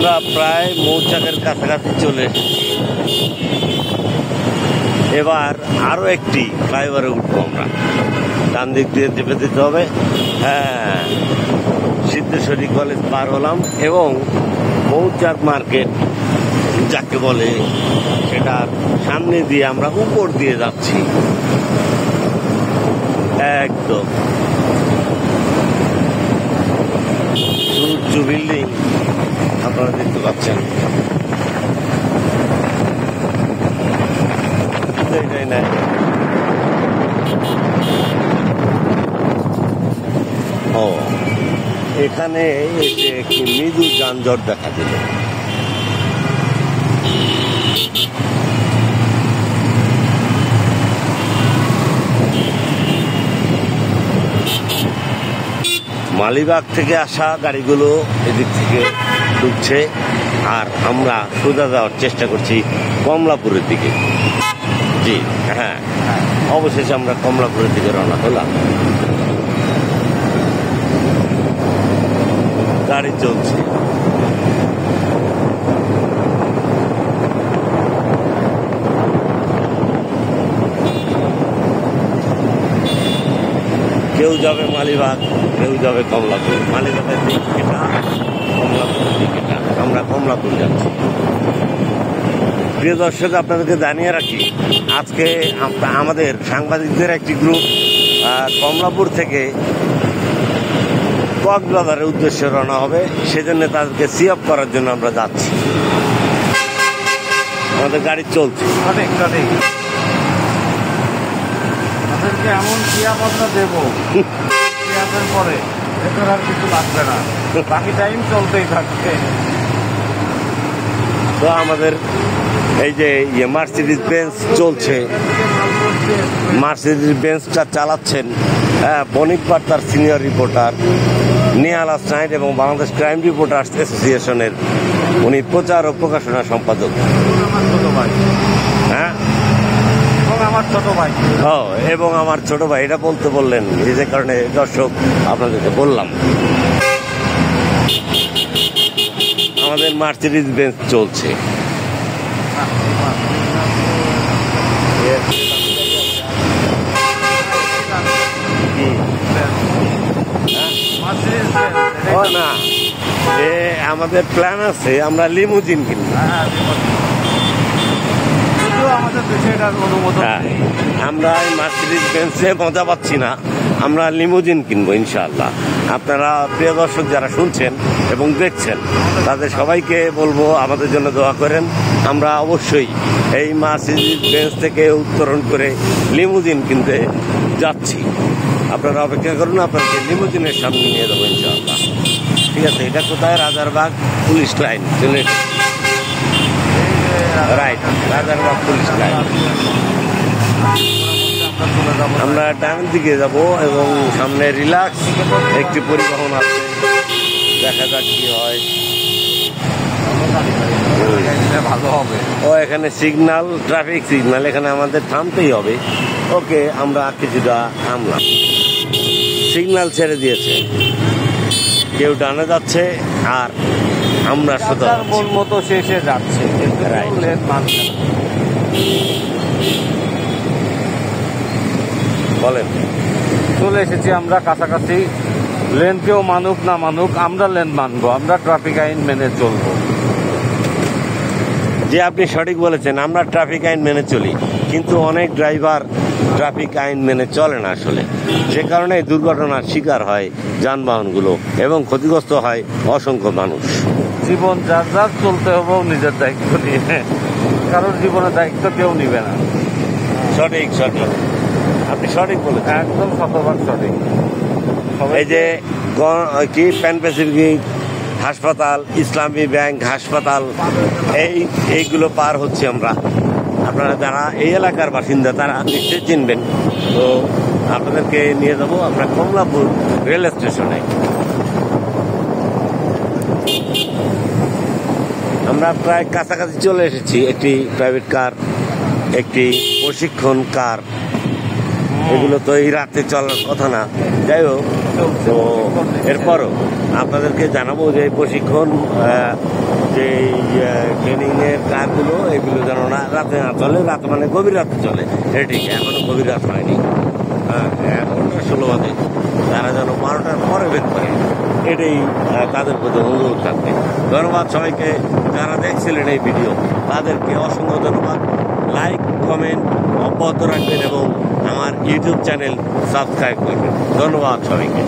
আমরা প্রায় মৌচাকের কাছাকাছি চলে এসেছি। এবার আরো একটি ফ্লাইওভারে উঠবো আমরা। ডান দিক দিয়ে চেপে দিতে হবে। হ্যাঁ, সিদ্ধেশ্বরী কলেজ পার হলাম এবং মৌচাক মার্কেট যাকে বলে সেটার সামনে দিয়ে আমরা উপর দিয়ে যাচ্ছি। একদম উঁচু বিল্ডিং আপনারা দেখতে পাচ্ছেন। এটাই নাই, ও এখানে এসে একটি মৃদু যানজট দেখা দিল। মালিবাগ থেকে আসা গাড়িগুলো এদিক থেকে ঢুকছে আর আমরা সোজা যাওয়ার চেষ্টা করছি কমলাপুরের দিকে। জি হ্যাঁ, অবশেষে আমরা কমলাপুরের দিকে রওনা হলাম। গাড়ি চলছে। কেউ যাবে মালিবাগ, কেউ যাবে কমলাপুর। মালিবাগের দিক এটা, কমলাপুরের দিক এটা। আমরা কমলাপুর যাচ্ছি। প্রিয় দর্শক, আপনাদেরকে জানিয়ে রাখি, আজকে আমাদের সাংবাদিকদের একটি গ্রুপ কমলাপুর থেকে কক্সবাজারের উদ্দেশ্যে রওনা হবে। সেজন্য তাদেরকে সি অফ করার জন্য আমরা যাচ্ছি। আমাদের গাড়ি চলছে। এমন ক্রিয়াপত্তা দেবো ক্রিয়াদের পরে এদের আর কিছু লাগবে না, বাকি টাইম চলতেই থাকবে। তো আমাদের এই যে মার্সিডিজ বেঞ্চ চলছে, মার্সিডিজ বেঞ্চটা চালাচ্ছেন বণিক বার্তার সিনিয়র রিপোর্টার নিহাল নাইট এবং বাংলাদেশ ক্রাইম রিপোর্টার্স অ্যাসোসিয়েশনের উনি প্রচার ও প্রকাশনা সম্পাদক। হ্যাঁ, আমার ছোট ভাই। এবং আমার ছোট ভাই, এটা বলতে বললেন, এই যে কারণে দর্শক আপনাদেরকে বললাম। আমাদের মার্সিডিজ বেঞ্চ চলছে। না, আমাদের প্ল্যান আছে আমরা লিমুজিন কিনব। আমরা এই মার্সিডিজ বেঞ্চে মজা পাচ্ছি না, আমরা লিমুজিন কিনবো ইনশাআল্লাহ। আপনারা প্রিয় দর্শক যারা শুনছেন এবং দেখছেন তাদের সবাইকে বলবো আমাদের জন্য দোয়া করেন। আমরা অবশ্যই এই মার্সিডিজ বেঞ্চ থেকে উত্তরণ করে লিমুজিন কিনতে যাচ্ছি। আপনারা অপেক্ষা করুন, আপনাকে লিমুজিনের সামনে নিয়ে দেবো ইনশাআল্লাহ। ঠিক আছে, এটা কোথায়? রাজারবাগ পুলিশ লাইন চলে, রাইট, রাজারবাগ পুলিশ লাইন। আমরা ডানের দিকে যাব এবং সামনে রিল্যাক্স একটি পরিবহন আছে, দেখা যাক কি হয়। ভালো হবে। ও এখানে সিগন্যাল, ট্রাফিক সিগন্যাল, এখানে আমাদের থামতেই হবে। ওকে, আমরা কিছুটা থামলাম, সিগন্যাল ছেড়ে দিয়েছে। কেউ ডানে যাচ্ছে আর আমরা সোজা মন মতো শেষে যাচ্ছে। বলেন, চলে এসেছি আমরা কাছাকাছি। লেন কেউ মানুক না মানুক, আমরা লেন মানবো, আমরা ট্রাফিক আইন মেনে চলবো। যে আপনি সঠিক বলেছেন, আমরা ট্রাফিক আইন মেনে চলি, কিন্তু অনেক ড্রাইভার ট্রাফিক আইন মেনে চলে না আসলে, যে কারণে দুর্ঘটনার শিকার হয় যানবাহনগুলো এবং ক্ষতিগ্রস্ত হয় অসংখ্য মানুষ। জীবন যার যার চলতে হবেও নিজের দায়িত্ব নিয়ে, কারোর জীবনের দায়িত্ব কেউ নিবে না। সঠিক সঠিক, আপনি সঠিক বলেছেন, একদম শতভাগ সঠিক। এই যে কি প্যান প্যাসিফিক হাসপাতাল, ইসলামী ব্যাংক হাসপাতাল, এইগুলো পার হচ্ছে আমরা। আপনারা যারা এই এলাকার বাসিন্দা তারা নিশ্চয়ই চিনবেন। তো আপনাদেরকে নিয়ে যাবো আমরা কমলাপুর রেল স্টেশনে। আমরা প্রায় কাছাকাছি চলে এসেছি। একটি প্রাইভেট কার, একটি প্রশিক্ষণ কার এগুলো তো এই রাতে চলার কথা না। যাই হোক, তো এরপরও আপনাদেরকে জানাবো যে প্রশিক্ষণ যে ট্রেনিংয়ের কাজগুলো এগুলো যেন না রাতে না চলে। রাত মানে গভীর রাতে চলে, এটা ঠিক। এখনো গভীর রাত হয়নি, হ্যাঁ 11টা 16 বাজে। তারা যেন 12টার পরে বের করে, এটাই তাদের প্রতি অনুরোধ থাকবে। ধন্যবাদ সবাইকে যারা দেখছিলেন এই ভিডিও, তাদেরকে অসংখ্য ধন্যবাদ। লাইক কমেন্ট অব্যাহত রাখবেন এবং আমার ইউটিউব চ্যানেল সাবস্ক্রাইব করবেন। ধন্যবাদ সবাইকে।